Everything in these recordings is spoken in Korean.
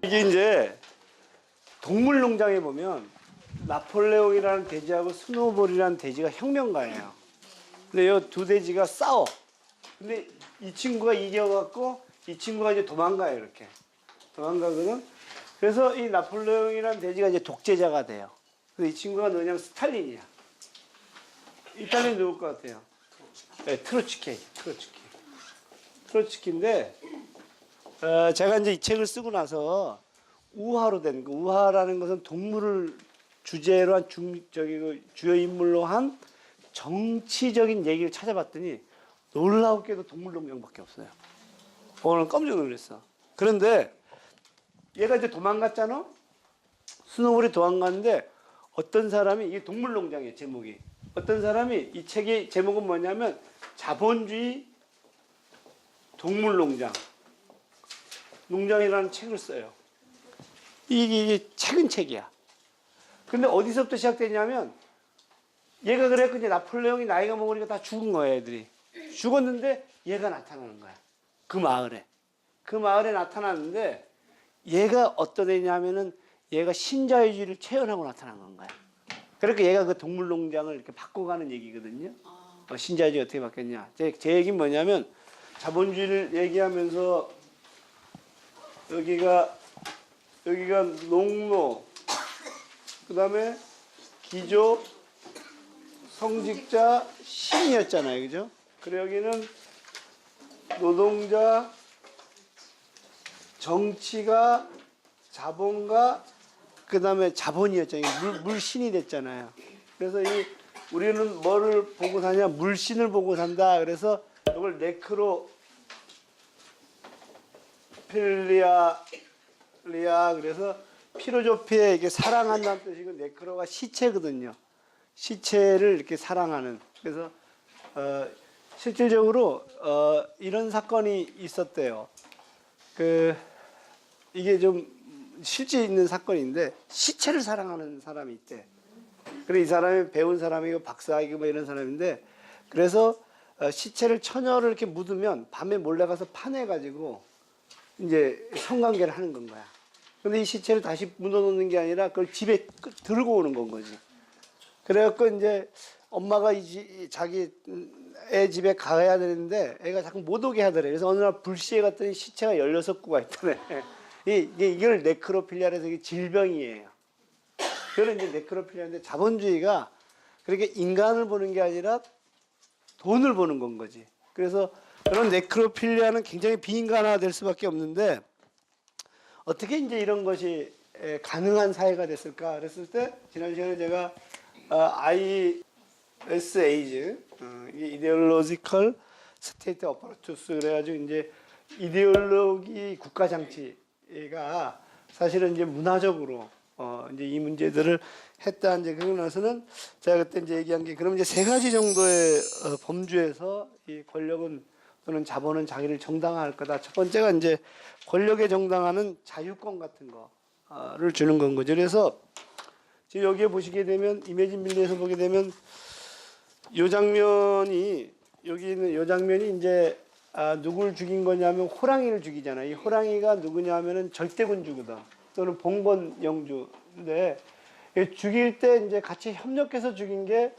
이게 이제 동물농장에 보면 나폴레옹이라는 돼지하고 스노볼이라는 돼지가 혁명가예요. 근데 이 두 돼지가 싸워. 근데 이 친구가 이겨갖고 이 친구가 이제 도망가요. 이렇게 도망가거든. 그래서 이 나폴레옹이라는 돼지가 이제 독재자가 돼요. 그래서 이 친구가 누구냐면 스탈린이야. 이탈리아 누굴 것 같아요? 네, 트로츠키. 트로츠키인데 제가 이제 이 책을 쓰고 나서 우화로 된 거. 우화라는 것은 동물을 주제로 한 주요 인물로 한 정치적인 얘기를 찾아봤더니 놀라웠게도 동물농장밖에 없어요. 오늘 깜짝 놀랐어. 그런데 얘가 이제 도망갔잖아. 스노볼이 도망갔는데 어떤 사람이 이게 동물농장이에요. 제목이. 어떤 사람이 이 책의 제목은 뭐냐면 자본주의 동물농장. 농장이라는 책을 써요. 이게 책은 책이야. 근데 어디서부터 시작되냐면 얘가 그래갖고 이제 나폴레옹이 나이가 먹으니까 다 죽은 거야, 애들이. 죽었는데 얘가 나타나는 거야. 그 마을에. 그 마을에 나타났는데 얘가 어떤 애냐면은 얘가 신자유주의를 체현하고 나타난 건가요. 그러니까 얘가 그 동물농장을 이렇게 바꿔가는 얘기거든요. 신자유주의 어떻게 바뀌었냐. 제 얘기는 뭐냐면 자본주의를 얘기하면서 여기가 농노, 그 다음에 기조, 성직자, 신이었잖아요. 그죠? 그리고 여기는 노동자, 정치가, 자본가, 그 다음에 자본이었잖아요. 물신이 됐잖아요. 그래서 우리는 뭐를 보고 사냐? 물신을 보고 산다. 그래서 이걸 네크로필리아, 그래서 피로조피에 이게 사랑한다는 뜻이고 네크로가 시체거든요. 시체를 이렇게 사랑하는. 그래서 실질적으로 이런 사건이 있었대요. 이게 좀 실제 있는 사건인데 시체를 사랑하는 사람이 있대. 그래 이 사람이 배운 사람이고 박사이고 뭐 이런 사람인데 그래서 시체를 처녀를 이렇게 묻으면 밤에 몰래 가서 파내가지고 이제 성관계를 하는 건 거야. 근데 이 시체를 다시 묻어놓는 게 아니라 그걸 집에 들고 오는 건 거지. 그래갖고 이제 엄마가 자기 애 집에 가야 되는데 애가 자꾸 못 오게 하더래. 그래서 어느 날 불시에 갔더니 시체가 16구가 있더래. 이걸 네크로필리아라서 이게 질병이에요. 그런 이제 네크로필리아인데 자본주의가 그렇게 인간을 보는 게 아니라 돈을 보는 건 거지. 그래서 그런 네크로필리아는 굉장히 비인간화 될 수밖에 없는데 어떻게 이제 이런 것이 가능한 사회가 됐을까? 그랬을 때 지난 시간에 제가 ISAG 이데올로지컬 스테이트 어퍼러투스 그래가지고 이제 이데올로기 국가 장치가 사실은 이제 문화적으로 이제 이 문제들을 했다. 이제 그러고 나서는 제가 그때 이제 얘기한 게 그럼 이제 세 가지 정도의 범주에서 이 권력은 또는 자본은 자기를 정당화할 거다. 첫 번째가 이제 권력에 정당화는 자유권 같은 거를 주는 건 거죠. 그래서 지금 여기에 보시게 되면 이매진 밀리에서 보게 되면 요 장면이 여기 있는 요 장면이 이제 누굴 죽인 거냐면 호랑이를 죽이잖아요. 이 호랑이가 누구냐면은 절대군주거든. 또는 봉건 영주인데 죽일 때 이제 같이 협력해서 죽인 게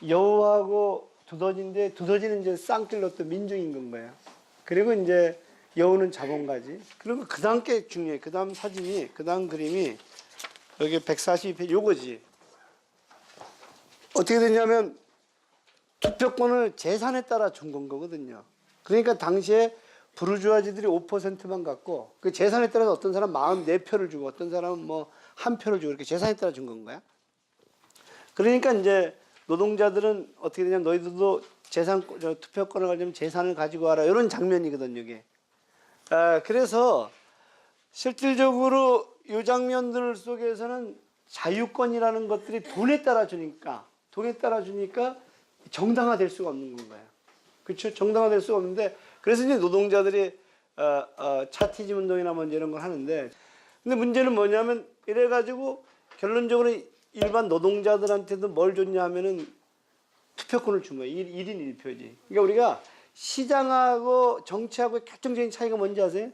여우하고 두더지인데 두더지는 이제 쌍길로 또 민중인 건 거예요. 그리고 이제 여우는 자본가지. 그리고 그 다음 게 중요해. 그 다음 사진이, 그 다음 그림이 여기 142페이지 요거지. 어떻게 되냐면 투표권을 재산에 따라 준 건 거거든요. 그러니까 당시에 부르주아지들이 5%만 갖고 그 재산에 따라서 어떤 사람 44표를 주고 어떤 사람은 뭐 1표를 주고 이렇게 재산에 따라 준 건 거야. 그러니까 이제 노동자들은 어떻게 되냐면 너희들도 투표권을 가지면 재산을 가지고 와라. 이런 장면이거든요, 이게. 그래서 실질적으로 이 장면들 속에서는 자유권이라는 것들이 돈에 따라 주니까 정당화될 수가 없는 건가요. 그렇죠? 정당화될 수가 없는데 그래서 이제 노동자들이 차티즘 운동이나 뭐 이런 걸 하는데 근데 문제는 뭐냐면 이래가지고 결론적으로 일반 노동자들한테도 뭘 줬냐 하면은 투표권을 준 거예요. 1인 1표지. 그러니까 우리가 시장하고 정치하고 결정적인 차이가 뭔지 아세요?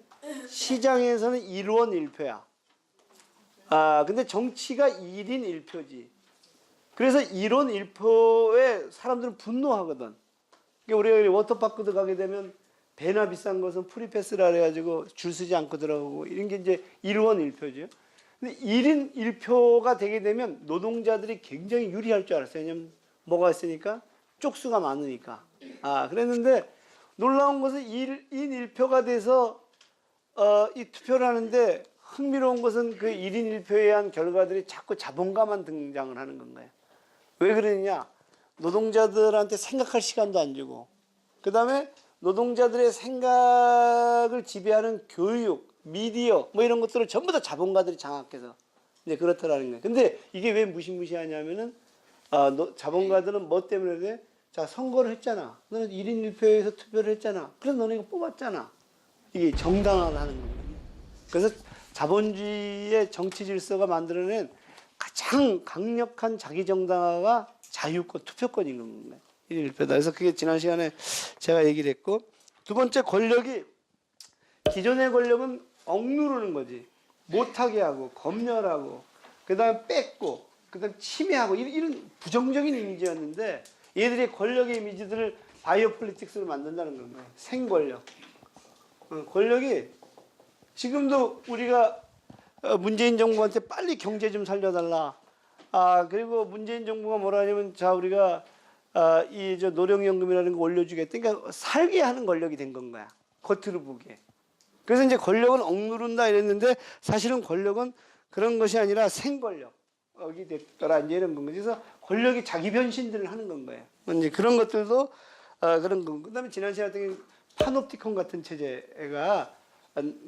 시장에서는 1원 1표야. 근데 정치가 1인 1표지. 그래서 1원 1표에 사람들은 분노하거든. 그러니까 우리가 워터파크도 가게 되면 배나 비싼 것은 프리패스라 그래가지고 줄 서지 않고 들어가고 이런 게 이제 1원 1표죠. 근데 1인 1표가 되게 되면 노동자들이 굉장히 유리할 줄 알았어요. 왜냐면 뭐가 있으니까 쪽수가 많으니까. 그랬는데 놀라운 것은 1인 1표가 돼서 이 투표를 하는데 흥미로운 것은 그 1인 1표에 의한 결과들이 자꾸 자본가만 등장을 하는 건가요? 왜 그러느냐? 노동자들한테 생각할 시간도 안 주고, 그 다음에 노동자들의 생각을 지배하는 교육, 미디어, 뭐 이런 것들을 전부 다 자본가들이 장악해서 이제 그렇다라는 거예요. 근데 이게 왜 무시무시하냐면은, 자본가들은 뭐 때문에 그래? 자, 선거를 했잖아. 너는 1인 1표에서 투표를 했잖아. 그래서 너네 이거 뽑았잖아. 이게 정당화를 하는 겁니다. 그래서 자본주의의 정치 질서가 만들어낸 가장 강력한 자기 정당화가 자유권, 투표권인 겁니다. 1인 1표다. 그래서 그게 지난 시간에 제가 얘기를 했고, 두 번째 권력이, 기존의 권력은 억누르는 거지. 못하게 하고, 검열하고, 그 다음에 뺏고, 그 다음에 침해하고, 이런 부정적인 이미지였는데, 얘들이 권력의 이미지들을 바이오 폴리틱스로 만든다는 겁니다. 생권력. 권력이 지금도 우리가 문재인 정부한테 빨리 경제 좀 살려달라. 그리고 문재인 정부가 뭐라 하냐면, 자, 우리가 이 저 노령연금이라는 거 올려주겠다. 그러니까 살게 하는 권력이 된 건 거야. 겉으로 보기에. 그래서 이제 권력은 억누른다 이랬는데, 사실은 권력은 그런 것이 아니라 생권력이 됐더라. 이제 이런 건 거죠. 그래서 권력이 자기 변신들을 하는 건 거예요. 이제 그런 것들도 그런 거. 그다음에 지난 시간에 같은 파놉티콘 같은 체제가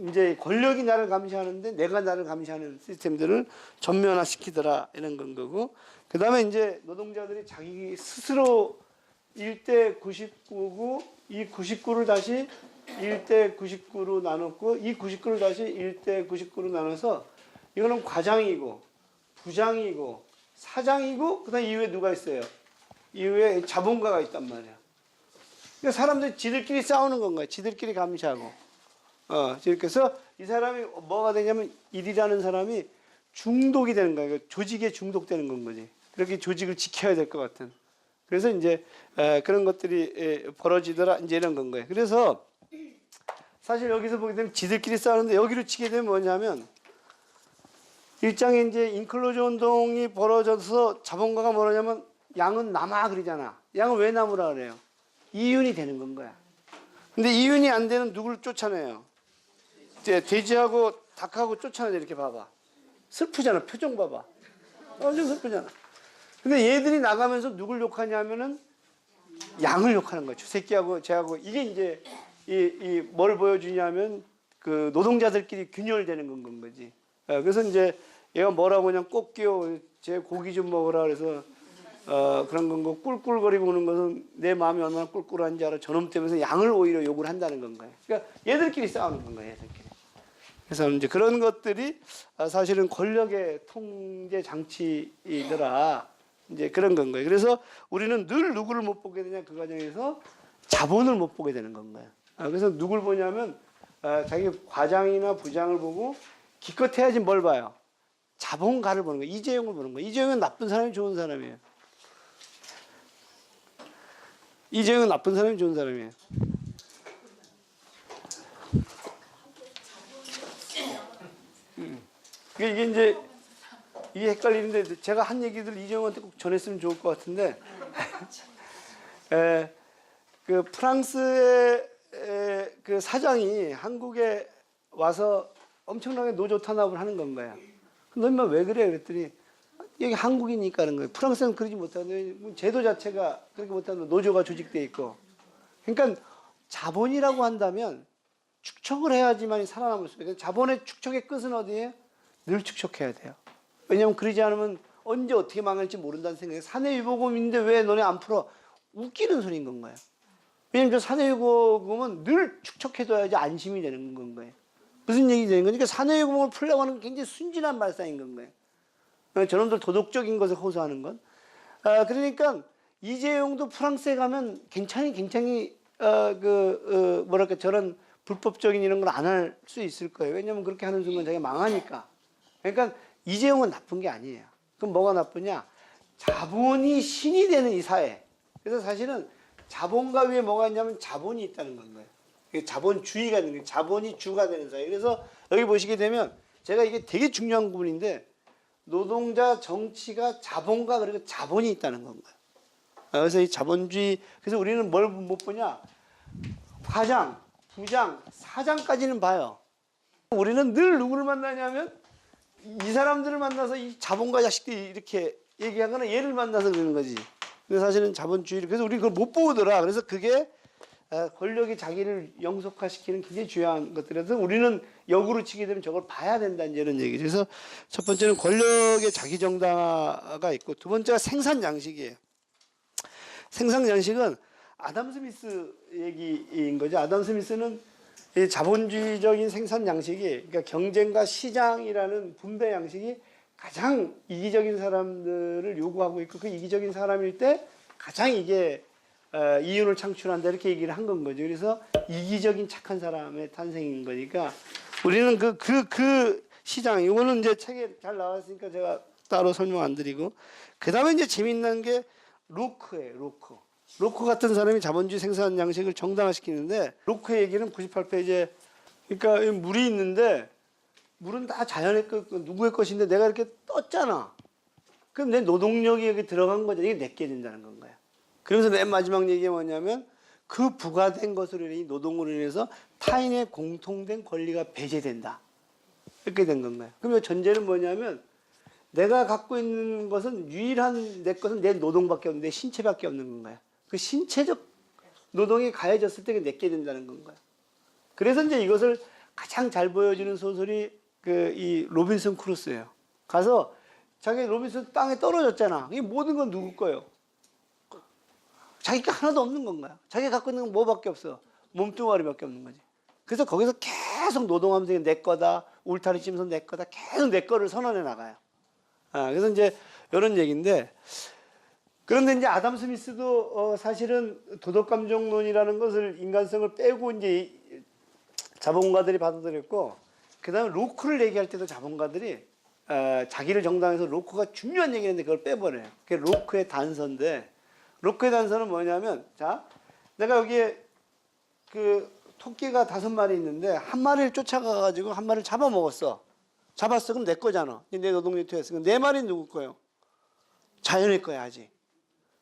이제 권력이 나를 감시하는데 내가 나를 감시하는 시스템들을 전면화시키더라 이런 건 거고, 그 다음에 이제 노동자들이 자기 스스로 1대 99고 이 99를 다시 1대 99로 나눴고 이 99를 다시 1대 99로 나눠서 이거는 과장이고 부장이고 사장이고 그 다음에 이후에 누가 있어요? 이후에 자본가가 있단 말이야. 그러니까 사람들이 지들끼리 싸우는 건 거야. 지들끼리 감시하고. 그래서 이 사람이 뭐가 되냐면, 일이라는 사람이 중독이 되는 거예요. 조직에 중독되는 건 거지. 그렇게 조직을 지켜야 될 것 같은. 그래서 이제 그런 것들이 벌어지더라. 이제 이런 건 거예요. 그래서 사실 여기서 보게 되면 지들끼리 싸우는데, 여기로 치게 되면 뭐냐면, 일장에 이제 인클로즈 운동이 벌어져서 자본가가 뭐라냐면, 양은 남아 그러잖아. 양은 왜 남으라 그래요? 이윤이 되는 건 거야. 근데 이윤이 안 되는 누구를 쫓아내요? 돼지하고 닭하고 쫓아내요. 이렇게 봐봐. 슬프잖아. 표정 봐봐. 엄청 슬프잖아. 근데 얘들이 나가면서 누굴 욕하냐면은 양을 욕하는 거죠. 새끼하고 쟤하고. 이게 이제 뭘 보여주냐면 그 노동자들끼리 균열되는 건 거지. 그래서 이제 얘가 뭐라고 그냥 꼭 끼워. 쟤 고기 좀 먹으라 그래서 그런 건 거 꿀꿀거리고 오는 것은 내 마음이 얼마나 꿀꿀한지 알아. 저놈 때문에 양을 오히려 욕을 한다는 건 거예요. 그러니까 얘들끼리 싸우는 건 거예요. 얘들끼리. 그래서 이제 그런 것들이 사실은 권력의 통제 장치이더라. 이제 그런 건 거예요. 그래서 우리는 늘 누구를 못 보게 되냐, 그 과정에서 자본을 못 보게 되는 건 거예요. 그래서 누굴 보냐면 자기 과장이나 부장을 보고 기껏 해야지 뭘 봐요? 자본가를 보는 거예요. 이재용을 보는 거예요. 이재용은 나쁜 사람이 좋은 사람이에요. 이재용은 나쁜 사람이 좋은 사람이에요. 이게 이제 이게 헷갈리는데, 제가 한 얘기들 이재용한테 꼭 전했으면 좋을 것 같은데, 그 프랑스의 그 사장이 한국에 와서 엄청나게 노조 탄압을 하는 건 거야. 너 인마 왜 그래? 그랬더니 여기 한국이니까 하는 거예요. 프랑스는 그러지 못하는데, 제도 자체가 그렇게 못하는 노조가 조직돼 있고. 그러니까 자본이라고 한다면 축척을 해야지만 살아남을 수 있어요. 자본의 축척의 끝은 어디예요? 늘 축척해야 돼요. 왜냐하면 그러지 않으면 언제 어떻게 망할지 모른다는 생각에, 사내유보금인데 왜 너네 안 풀어? 웃기는 소리인 건 거예요. 왜냐하면 저 사내유보금은 늘 축척해둬야지 안심이 되는 건 거예요. 무슨 얘기 되는 거니까, 사내유보금을 풀려고 하는 건 굉장히 순진한 발상인 건 거예요. 저놈들 도덕적인 것을 호소하는 건. 그러니까 이재용도 프랑스에 가면 굉장히 뭐랄까 저런 불법적인 이런 걸 안 할 수 있을 거예요. 왜냐하면 그렇게 하는 순간 자기가 망하니까. 그러니까 이재용은 나쁜 게 아니에요. 그럼 뭐가 나쁘냐? 자본이 신이 되는 이 사회. 그래서 사실은 자본가 위에 뭐가 있냐면 자본이 있다는 건 거예요. 자본주의가 되는 거예요. 자본이 주가 되는 사회. 그래서 여기 보시게 되면 제가 이게 되게 중요한 부분인데 노동자 정치가 자본가 그리고 자본이 있다는 건가요. 그래서 이 자본주의 그래서 우리는 뭘 못 보냐? 과장, 부장, 사장까지는 봐요. 우리는 늘 누구를 만나냐면 이 사람들을 만나서 이 자본가 자식들이 이렇게 얘기하거나 얘를 만나서 그러는 거지. 근데 사실은 자본주의를 그래서 우리 그걸 못 보더라. 그래서 그게 권력이 자기를 영속화시키는 굉장히 중요한 것들에서 우리는 역으로 치게 되면 저걸 봐야 된다는 이런 얘기죠. 그래서 첫 번째는 권력의 자기 정당화가 있고 두 번째가 생산 양식이에요. 생산 양식은 아담 스미스 얘기인 거죠. 아담 스미스는 이 자본주의적인 생산 양식이 그러니까 경쟁과 시장이라는 분배 양식이 가장 이기적인 사람들을 요구하고 있고 그 이기적인 사람일 때 가장 이게 이윤을 창출한다 이렇게 얘기를 한 건 거죠. 그래서 이기적인 착한 사람의 탄생인 거니까 우리는 그 시장 이거는 이제 책에 잘 나왔으니까 제가 따로 설명 안 드리고 그 다음에 이제 재밌는 게 로크예요. 로크 같은 사람이 자본주의 생산 양식을 정당화시키는데 로크의 얘기는 98페이지에 그러니까 물이 있는데 물은 다 자연의 것 누구의 것인데 내가 이렇게 떴잖아. 그럼 내 노동력이 여기 들어간 거죠. 이게 내게 된다는 건가요. 그러면서 맨 마지막 얘기가 뭐냐면 그 부과된 것으로 인해 노동으로 인해서 타인의 공통된 권리가 배제된다. 이렇게 된 건가요. 그러면 전제는 뭐냐면 내가 갖고 있는 것은 유일한 내 것은 내 노동밖에 없는데 내 신체밖에 없는 건가요. 그 신체적 노동이 가해졌을 때 내게 된다는 건가요. 그래서 이제 이것을 가장 잘 보여주는 소설이 이 로빈슨 크루소예요. 가서 자기 로빈슨 땅에 떨어졌잖아. 이 모든 건 누구 거예요? 자기가 하나도 없는 건가요? 자기가 갖고 있는 건 뭐밖에 없어? 몸뚱아리밖에 없는 거지. 그래서 거기서 계속 노동하면서 내 거다, 울타리 치면서 내 거다, 계속 내 거를 선언해 나가요. 그래서 이제 이런 얘기인데, 그런데 이제 아담 스미스도 사실은 도덕감정론이라는 것을 인간성을 빼고 이제 자본가들이 받아들였고, 그 다음에 로크를 얘기할 때도 자본가들이 자기를 정당해서 로크가 중요한 얘기인데 그걸 빼버려요. 그게 로크의 단서인데, 로크의 단서는 뭐냐면, 자, 내가 여기에 토끼가 5마리 있는데 한 마리를 쫓아가가지고 한 마리를 잡아먹었어. 잡았어. 그럼 내 거잖아. 내 노동력이 투여했어. 4마리는 누구 거예요? 자연의 거야, 아직.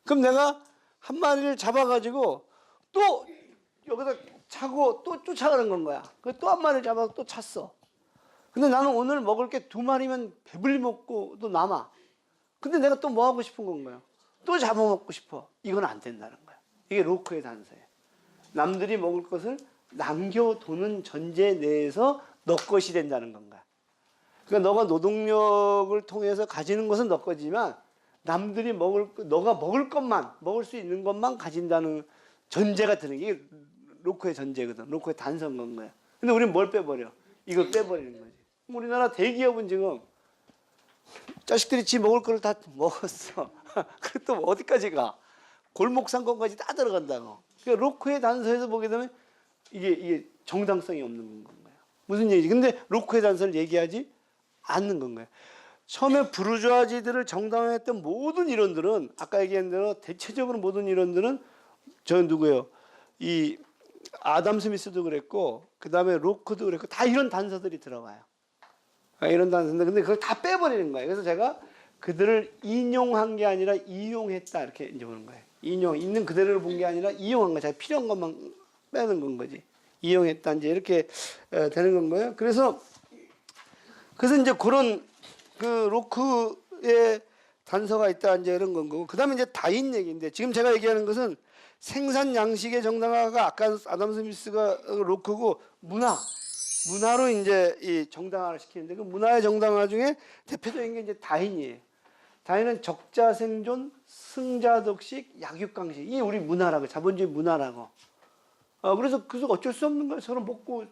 그럼 내가 한 마리를 잡아가지고 또 여기다 차고 또 쫓아가는 건 거야. 또 한 마리를 잡아서 또 찼어. 근데 나는 오늘 먹을 게 2마리면 배불리 먹고 또 남아. 근데 내가 또 뭐 하고 싶은 건가요? 또 잡아먹고 싶어. 이건 안 된다는 거야. 이게 로크의 단서예요. 남들이 먹을 것을 남겨두는 전제 내에서 너 것이 된다는 건가. 그러니까 너가 노동력을 통해서 가지는 것은 너 거지만 남들이 너가 먹을 것만, 먹을 수 있는 것만 가진다는 전제가 드는 게 로크의 전제거든. 로크의 단서인 건 거야. 근데 우리는 뭘 빼버려? 이걸 빼버리는 거지. 우리나라 대기업은 지금 자식들이 지 먹을 거를 다 먹었어. 그리고 또 어디까지 가? 골목 상권까지 다 들어간다고. 그러니까 로크의 단서에서 보게 되면 이게 정당성이 없는 건가요? 무슨 얘기지? 근데 로크의 단서를 얘기하지 않는 건가요? 처음에 부르주아지들을 정당화했던 모든 이론들은 아까 얘기한 대로 대체적으로 모든 이론들은 저 누구예요? 이 아담 스미스도 그랬고 그 다음에 로크도 그랬고 다 이런 단서들이 들어가요. 이런 단서인데 근데 그걸 다 빼버리는 거예요. 그래서 제가 그들을 인용한 게 아니라 이용했다 이렇게 이제 보는 거예요. 있는 그대로를 본 게 아니라 이용한 거야. 자기 필요한 것만 빼는 건 거지. 이용했다 이제 이렇게 되는 건 거예요. 그래서 이제 그런 로크의 단서가 있다 이제 이런 건 거고. 그다음에 이제 다인 얘기인데 지금 제가 얘기하는 것은 생산 양식의 정당화가 아까 아담 스미스가 로크고 문화로 이제 이 정당화를 시키는데 그 문화의 정당화 중에 대표적인 게 이제 다인이에요. 다인은 적자 생존, 승자 덕식, 약육강식. 이게 우리 문화라고, 자본주의 문화라고. 그래서 어쩔 수 없는 거예요. 서로 먹고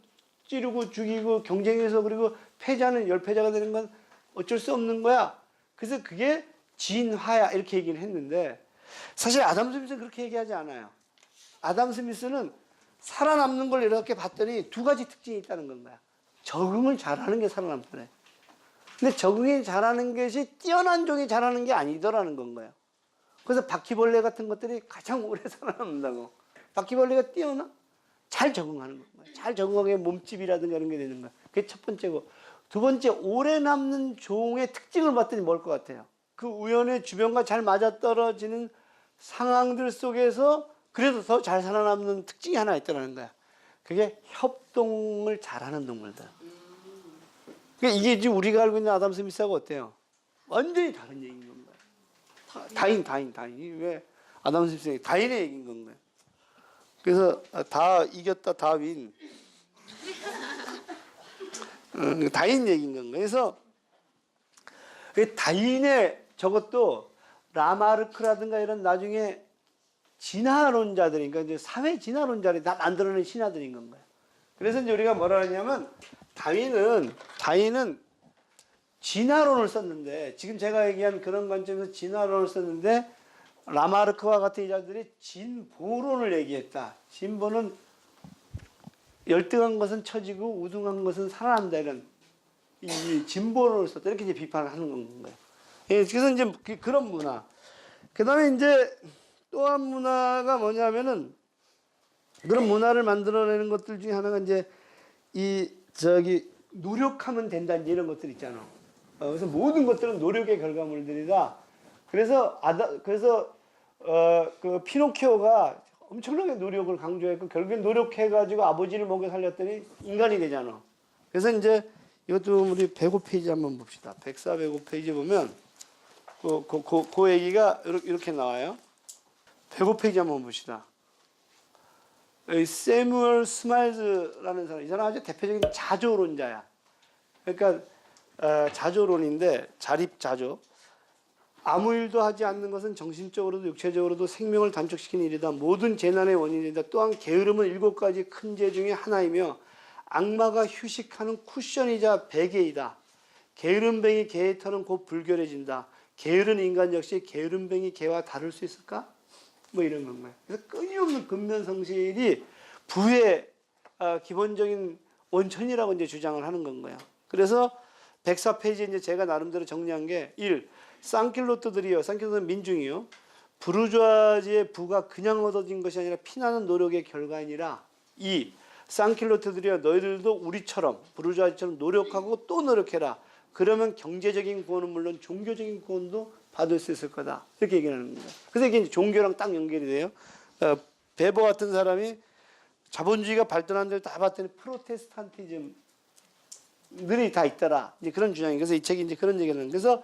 찌르고 죽이고 경쟁해서 그리고 패자는 열패자가 되는 건 어쩔 수 없는 거야. 그래서 그게 진화야 이렇게 얘기를 했는데 사실 아담 스미스는 그렇게 얘기하지 않아요. 아담 스미스는 살아남는 걸 이렇게 봤더니 2가지 특징이 있다는 건가요. 적응을 잘하는 게 살아남더래. 근데 적응이 잘하는 것이 뛰어난 종이 잘하는 게 아니더라는 건 거예요. 그래서 바퀴벌레 같은 것들이 가장 오래 살아남는다고. 바퀴벌레가 뛰어나? 잘 적응하는 거예요. 잘 적응하게 몸집이라든가 이런 게 되는 거예요. 그게 첫 번째고. 두 번째, 오래 남는 종의 특징을 봤더니 뭘 것 같아요? 그 우연의 주변과 잘 맞아떨어지는 상황들 속에서 그래도 더 잘 살아남는 특징이 하나 있다는 거야. 그게 협동을 잘하는 동물들. 그러니까 이게 지금 우리가 알고 있는 아담 스미스하고 어때요? 완전히 다른 얘기인 건가요? 다인. 왜 아담 스미스 다인의 얘기인 건가요? 그래서 다 이겼다 다윈. 다인 얘기인 건가요? 그래서 다인의 저것도 라마르크라든가 이런 나중에 진화론자들이, 그러니까 이제 사회 진화론자들이 다 만들어낸 신화들인 건가요? 그래서 이제 우리가 뭐라 하냐면 다윈은 진화론을 썼는데, 지금 제가 얘기한 그런 관점에서 진화론을 썼는데, 라마르크와 같은 이자들이 진보론을 얘기했다. 진보는 열등한 것은 처지고 우등한 것은 살아난다, 이런 이 진보론을 썼다. 이렇게 이제 비판을 하는 건가요? 예, 그래서 이제 그런 문화. 그 다음에 이제 또 한 문화가 뭐냐면은, 그런 문화를 만들어내는 것들 중에 하나가 이제 노력하면 된다, 이런 것들 있잖아. 그래서 모든 것들은 노력의 결과물들이다. 그래서 그 피노키오가 엄청나게 노력을 강조했고, 결국엔 노력해가지고 아버지를 먹여 살렸더니 인간이 되잖아. 그래서 이제 이것도 우리 105페이지 한번 봅시다. 104, 105페이지 보면 그 얘기가 이렇게 나와요. 105페이지 한번 봅시다. 세뮤얼 스마일즈라는 사람, 이 사람 아주 대표적인 자조론자야. 그러니까 자조론인데, 자립자조. 아무 일도 하지 않는 것은 정신적으로도 육체적으로도 생명을 단축시키는 일이다. 모든 재난의 원인이다. 또한 게으름은 7가지 큰 죄 중에 하나이며 악마가 휴식하는 쿠션이자 베개이다. 게으름뱅이 개의 털은 곧 불결해진다. 게으른 인간 역시 게으름뱅이 개와 다를 수 있을까? 뭐 이런 건가요. 그래서 끊임없는 근면성실이 부의 기본적인 원천이라고 이제 주장을 하는 건가요. 그래서 104페이지에 이제 제가 나름대로 정리한 게 1. 쌍킬로트는 민중이요. 부르주아지의 부가 그냥 얻어진 것이 아니라 피나는 노력의 결과이니라. 2. 쌍킬로트들이여 너희들도 우리처럼 부르주아지처럼 노력하고 또 노력해라. 그러면 경제적인 구원은 물론 종교적인 구원도 받을 수 있을 거다. 이렇게 얘기하는 거예요. 그래서 이게 종교랑 딱 연결이 돼요. 베버 같은 사람이 자본주의가 발전한 데를 다 봤더니 프로테스탄티즘들이 다 있더라. 이제 그런 주장이. 그래서 이 책이 이제 그런 얘기를 하는. 그래서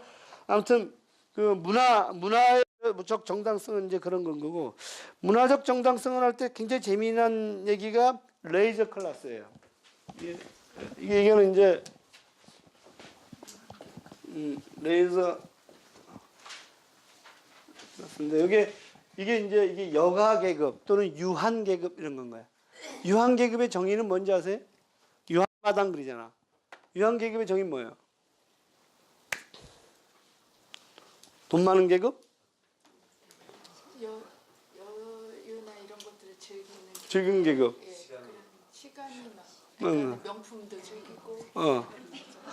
아무튼 그 문화적 정당성은 이제 그런 건 거고, 문화적 정당성을 할 때 굉장히 재미난 얘기가 레이저 클래스예요. 이게는 이제 레이저 클래스인데, 이게 여가 계급 또는 유한 계급 이런 건가요? 유한 계급의 정의는 뭔지 아세요? 유한마당 그러잖아. 유한 계급의 정의는 뭐예요? 돈 많은 계급? 여유나 이런 것들을 즐기는 계급. 예, 시간이 막 명품도 즐기고.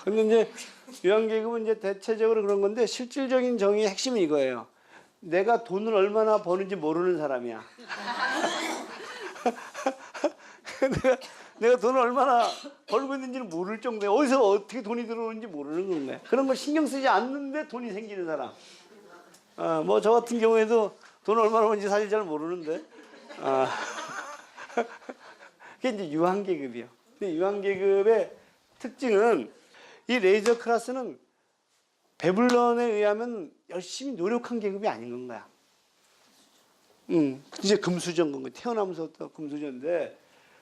근데 이제 유한 계급은 이제 대체적으로 그런 건데, 실질적인 정의의 핵심은 이거예요. 내가 돈을 얼마나 버는지 모르는 사람이야. 내가 돈을 얼마나 벌고 있는지는 모를 정도에 어디서 어떻게 돈이 들어오는지 모르는 건가요. 그런 거 신경 쓰지 않는데 돈이 생기는 사람. 뭐 저 같은 경우에도 돈 얼마나 버는지 사실 잘 모르는데. 그게 이제 유한계급이요. 근데 유한계급의 특징은, 이 레이저 클래스는 베블런에 의하면 열심히 노력한 계급이 아닌 건가요. 이제 금수저인 건가요. 태어나면서부터 금수저인데,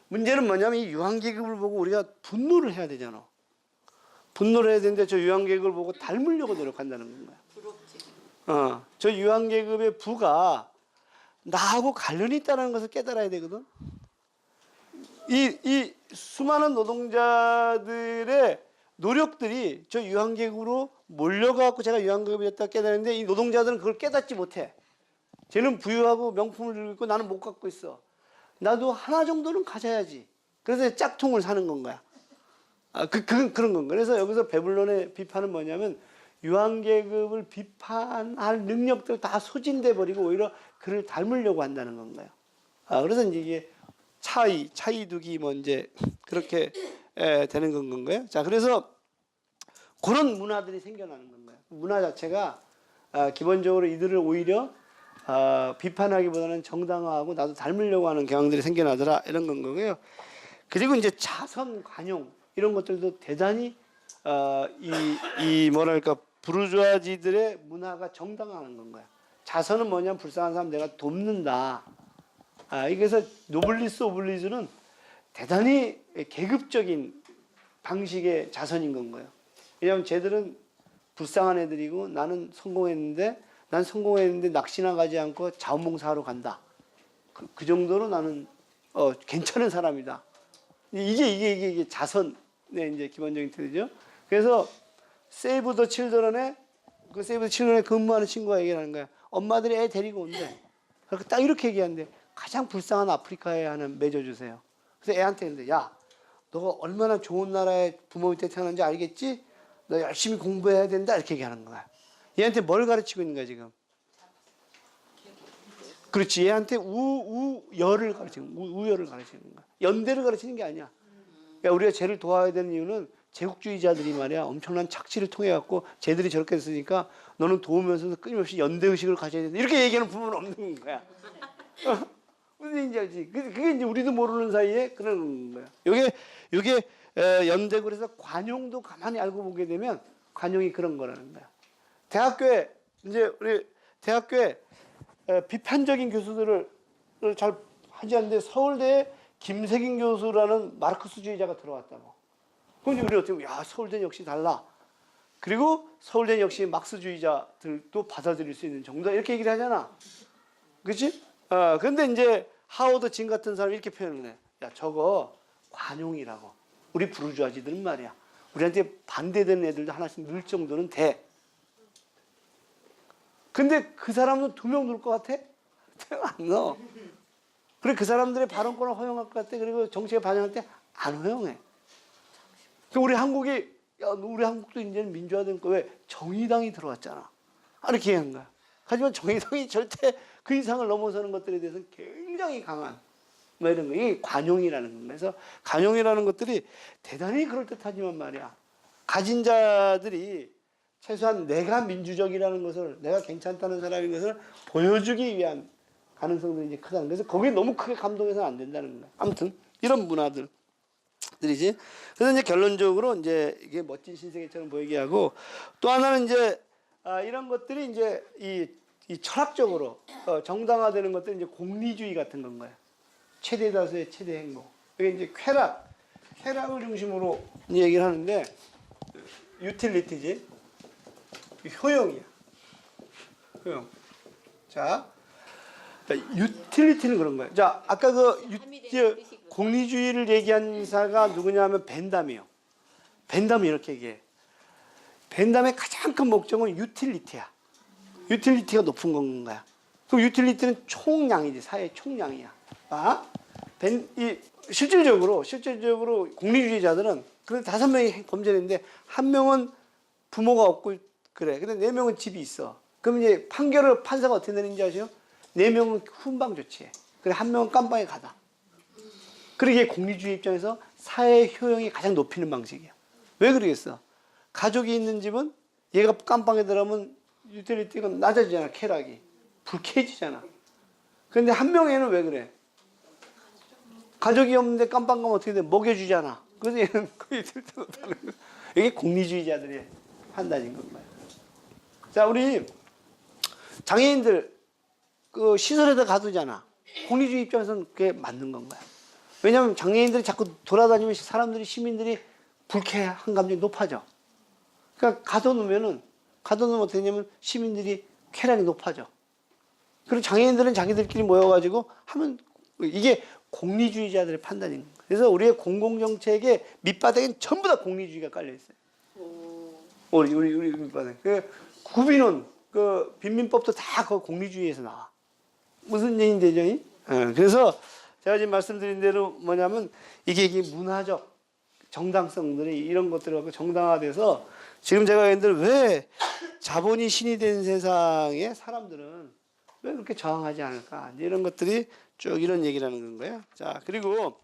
문제는 뭐냐면 이 유한계급을 보고 우리가 분노를 해야 되잖아. 분노를 해야 되는데 저 유한계급을 보고 닮으려고 노력한다는 건가요. 부럽지. 저 유한계급의 부가 나하고 관련이 있다는 것을 깨달아야 되거든. 이 수많은 노동자들의 노력들이 저 유한계급으로 몰려가고 제가 유한계급이 됐다 깨달았는데, 이 노동자들은 그걸 깨닫지 못해. 쟤는 부유하고 명품을 들고 있고 나는 못 갖고 있어. 나도 하나 정도는 가져야지. 그래서 짝퉁을 사는 건 거야. 그런 건. 그래서 여기서 베블론의 비판은 뭐냐면 유한계급을 비판할 능력들 다 소진돼 버리고 오히려 그를 닮으려고 한다는 건가요. 그래서 이제 이게 차이두기 뭐 이제 그렇게 되는 건가요. 자, 그래서 그런 문화들이 생겨나는 건가요. 문화 자체가 기본적으로 이들을 오히려 비판하기보다는 정당화하고 나도 닮으려고 하는 경향들이 생겨나더라 이런 건 거고요. 그리고 이제 자선, 관용 이런 것들도 대단히 이 뭐랄까 부르주아지들의 문화가 정당화하는 건 거야. 자선은 뭐냐면 불쌍한 사람 내가 돕는다. 그래서 노블리스 오블리주는 대단히 계급적인 방식의 자선인 건 거예요. 왜냐하면 쟤들은 불쌍한 애들이고 나는 성공했는데 낚시나 가지 않고 자원봉사하러 간다. 그 정도로 나는 괜찮은 사람이다. 이게 자선의 이제 기본적인 틀이죠. 그래서 세이브 더 칠드런에 근무하는 친구가 얘기하는 거야. 엄마들이 애 데리고 온대. 그러니까 딱 이렇게 얘기하는데 가장 불쌍한 아프리카에 하나 맺어주세요. 그래서 애한테 했는데 야, 너가 얼마나 좋은 나라에 부모 밑에 태어난지 알겠지? 너 열심히 공부해야 된다 이렇게 얘기하는 거야. 얘한테 뭘 가르치고 있는 거야 지금? 그렇지. 얘한테 우열을 가르치는 거야. 우열을 가르치는 거야. 연대를 가르치는 게 아니야. 그러니까 우리가 쟤를 도와야 되는 이유는 제국주의자들이 말이야 엄청난 착취를 통해 갖고 쟤들이 저렇게 했으니까 너는 도우면서도 끊임없이 연대 의식을 가져야 된다. 이렇게 얘기하는 부모는 없는 거야. 무슨 얘기인지 알지? 그게 이제 우리도 모르는 사이에 그런 거야. 요게 연대고 그래서 관용도 가만히 알고 보게 되면 관용이 그런 거라는 거야. 대학교에 우리 대학교에 비판적인 교수들을 잘 하지 않는데 서울대에 김세긴 교수라는 마르크스주의자가 들어왔다고. 그럼 우리 어떻게 보면 서울대는 역시 달라. 그리고 서울대는 역시 막스주의자들도 받아들일 수 있는 정도다 이렇게 얘기를 하잖아. 그렇지? 근데 이제 하워드 진 같은 사람이 이렇게 표현을 해. 야, 저거 관용이라고. 우리 부르주아지들은 말이야. 우리한테 반대되는 애들도 하나씩 넣을 정도는 돼. 근데 그 사람은 2명 넣을 것 같아? 안 넣어. 그래 그 사람들의 발언권을 허용할 것 같아. 그리고 정치에 반영할 때 안 허용해. 우리 우리 한국도 이제는 민주화된 거 왜? 정의당이 들어왔잖아. 이렇게 얘기한 거야. 하지만 정의당이 절대 그 이상을 넘어서는 것들에 대해서는 굉장히 강한 뭐 이런 거. 이게 관용이라는 겁니다. 그래서 관용이라는 것들이 대단히 그럴듯하지만 말이야. 가진 자들이 최소한 내가 민주적이라는 것을, 내가 괜찮다는 사람인 것을 보여주기 위한 가능성들이 이제 크다는 거예요. 그래서 거기에 너무 크게 감동해서는 안 된다는 거예요. 아무튼 이런 문화들이지. 그래서 이제 결론적으로 이제 이게 멋진 신세계처럼 보이게 하고 또 하나는 이제 이런 것들이 이제 이 철학적으로 정당화되는 것들이 이제 공리주의 같은 건 거예요. 최대 다수의 최대 행복. 이게 이제 쾌락을 중심으로 얘기를 하는데 유틸리티지. 효용이야. 효용. 자, 유틸리티는 그런 거예요. 자, 아까 공리주의를 얘기한 사가 누구냐면 벤담이에요. 벤담이 이렇게 얘기해. 벤담의 가장 큰 목적은 유틸리티야. 유틸리티가 높은 건가요? 그럼 유틸리티는 총량이지. 사회의 총량이야. 실질적으로 공리주의자들은 그 5명이 범죄인데 1명은 부모가 없고 그래. 근데 4명은 집이 있어. 그럼 이제 판사가 어떻게 내리는지 아세요? 4명은 훈방 조치해. 그래 1명은 깜빵에 가다. 그리고 이게 공리주의 입장에서 사회 효용이 가장 높이는 방식이야. 왜 그러겠어? 가족이 있는 집은 얘가 깜빵에 들어가면 유틸리티가 낮아지잖아. 쾌락이. 불쾌해지잖아. 그런데 1명에는 왜 그래? 가족이 없는데 깜빵 가면 어떻게 돼? 먹여주잖아. 그래서 얘는 그 유틸리티가 높다는 거야. 이게 공리주의자들의 판단인 겁니다. 자, 우리 장애인들 그 시설에다 가두잖아. 공리주의 입장에서는 그게 맞는 건가요? 왜냐하면 장애인들이 자꾸 돌아다니면 시민들이 불쾌한 감정이 높아져. 그러니까 가둬놓으면 어떻게 되냐면 시민들이 쾌락이 높아져. 그리고 장애인들은 자기들끼리 모여가지고 하면 이게 공리주의자들의 판단인 거예요. 그래서 우리의 공공정책의 밑바닥엔 전부 다 공리주의가 깔려있어요. 우리 밑바닥. 구빈원, 빈민법도 다 그 공리주의에서 나와. 무슨 얘기인지 되죠? 그래서 제가 지금 말씀드린 대로 뭐냐면 이게 문화적 정당성들이 이런 것들을 갖고 정당화돼서 지금 제가 얘기들 왜 자본이 신이 된 세상에 사람들은 왜 그렇게 저항하지 않을까? 이제 이런 것들이 쭉 이런 얘기라는 거예요. 자, 그리고